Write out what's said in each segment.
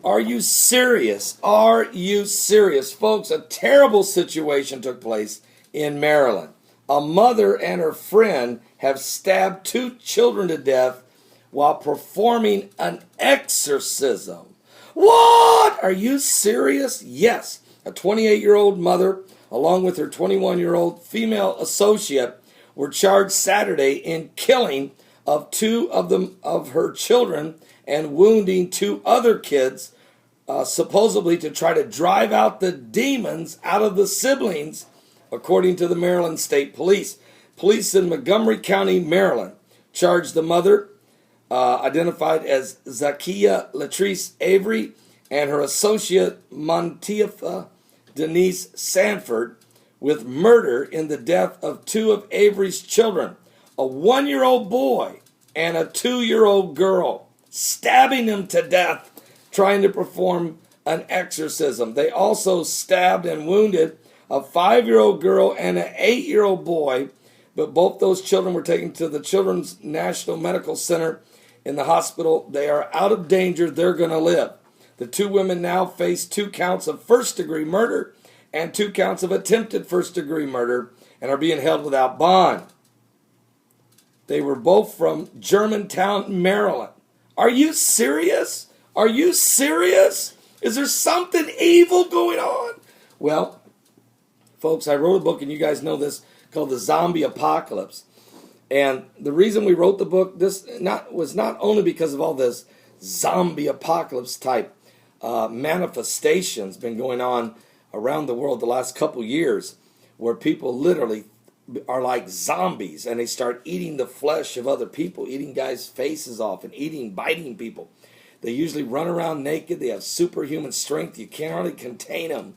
Are you serious? Are you serious? Folks, a terrible situation took place in Maryland. A mother and her friend have stabbed 2 children to death while performing an exorcism. What? Are you serious? Yes. A 28-year-old mother, along with her 21-year-old female associate, were charged Saturday in killing of 2 of her children and wounding 2 other kids, supposedly to try to drive out the demons out of the siblings, according to the Maryland State Police. Police in Montgomery County, Maryland, charged the mother, identified as Zakia Latrice Avery, and her associate Monteitha Denise Sanford, with murder in the death of 2 of Avery's children, a 1-year-old boy and a 2-year-old girl, stabbing them to death trying to perform an exorcism. They also stabbed and wounded a 5-year-old girl and an 8-year-old boy, but both those children were taken to the Children's National Medical Center in the hospital. They are out of danger. They're going to live. The 2 women now face 2 counts of first-degree murder and 2 counts of attempted first-degree murder and are being held without bond. They were both from Germantown, Maryland. Are you serious? Are you serious? Is there something evil going on? Well, folks, I wrote a book, and you guys know this, called The Zombie Apocalypse. And the reason we wrote the book was not only because of all this zombie apocalypse type manifestations been going on around the world the last couple years, where people literally are like zombies and they start eating the flesh of other people, eating guys' faces off and biting people. They usually run around naked. They have superhuman strength. You can't hardly contain them.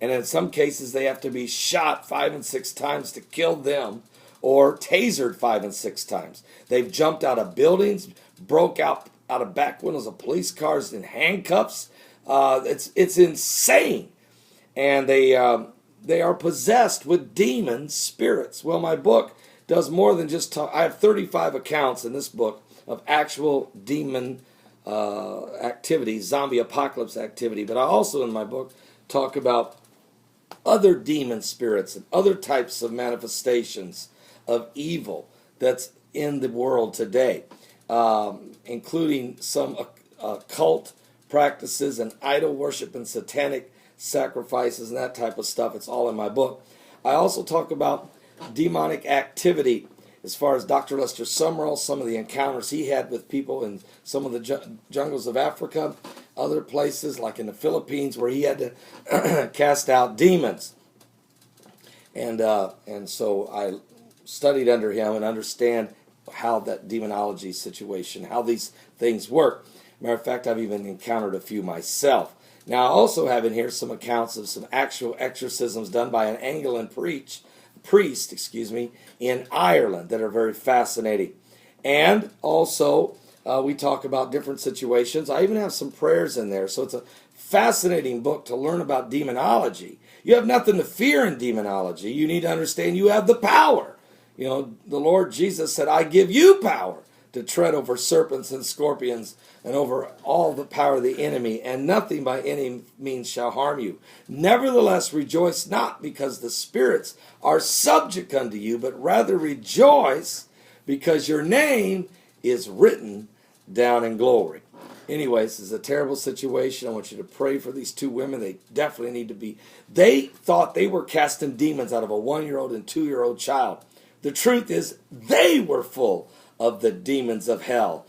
And in some cases, they have to be shot 5 and 6 times to kill them, or tasered 5 and 6 times. They've jumped out of buildings, broke out of back windows of police cars in handcuffs. It's insane. And they are possessed with demon spirits. Well, my book does more than just talk. I have 35 accounts in this book of actual demon activity, zombie apocalypse activity. But I also, in my book, talk about other demon spirits and other types of manifestations of evil that's in the world today, including some occult practices and idol worship and satanic sacrifices and that type of stuff. It's all in my book. I also talk about demonic activity as far as Dr. Lester Sumrall, some of the encounters he had with people in some of the jungles of Africa, other places like in the Philippines where he had to cast out demons. And so I studied under him and understand how that demonology situation, how these things work. Matter of fact, I've even encountered a few myself. Now, I also have in here some accounts of some actual exorcisms done by an Anglican priest, in Ireland that are very fascinating. And also, we talk about different situations. I even have some prayers in there. So it's a fascinating book to learn about demonology. You have nothing to fear in demonology. You need to understand you have the power. You know, the Lord Jesus said, I give you power to tread over serpents and scorpions and over all the power of the enemy, and nothing by any means shall harm you. Nevertheless, rejoice not because the spirits are subject unto you, but rather rejoice because your name is written down in glory. Anyways, this is a terrible situation. I want you to pray for these 2 women. They definitely need to be. They thought they were casting demons out of a 1-year-old and 2-year-old child. The truth is, they were full of the demons of hell.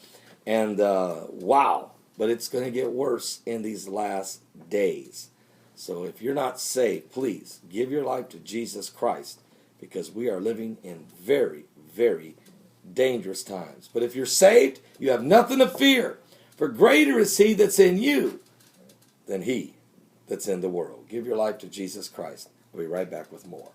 And wow, but it's going to get worse in these last days. So if you're not saved, please give your life to Jesus Christ, because we are living in very, very dangerous times. But if you're saved, you have nothing to fear, for greater is he that's in you than he that's in the world. Give your life to Jesus Christ. I'll be right back with more.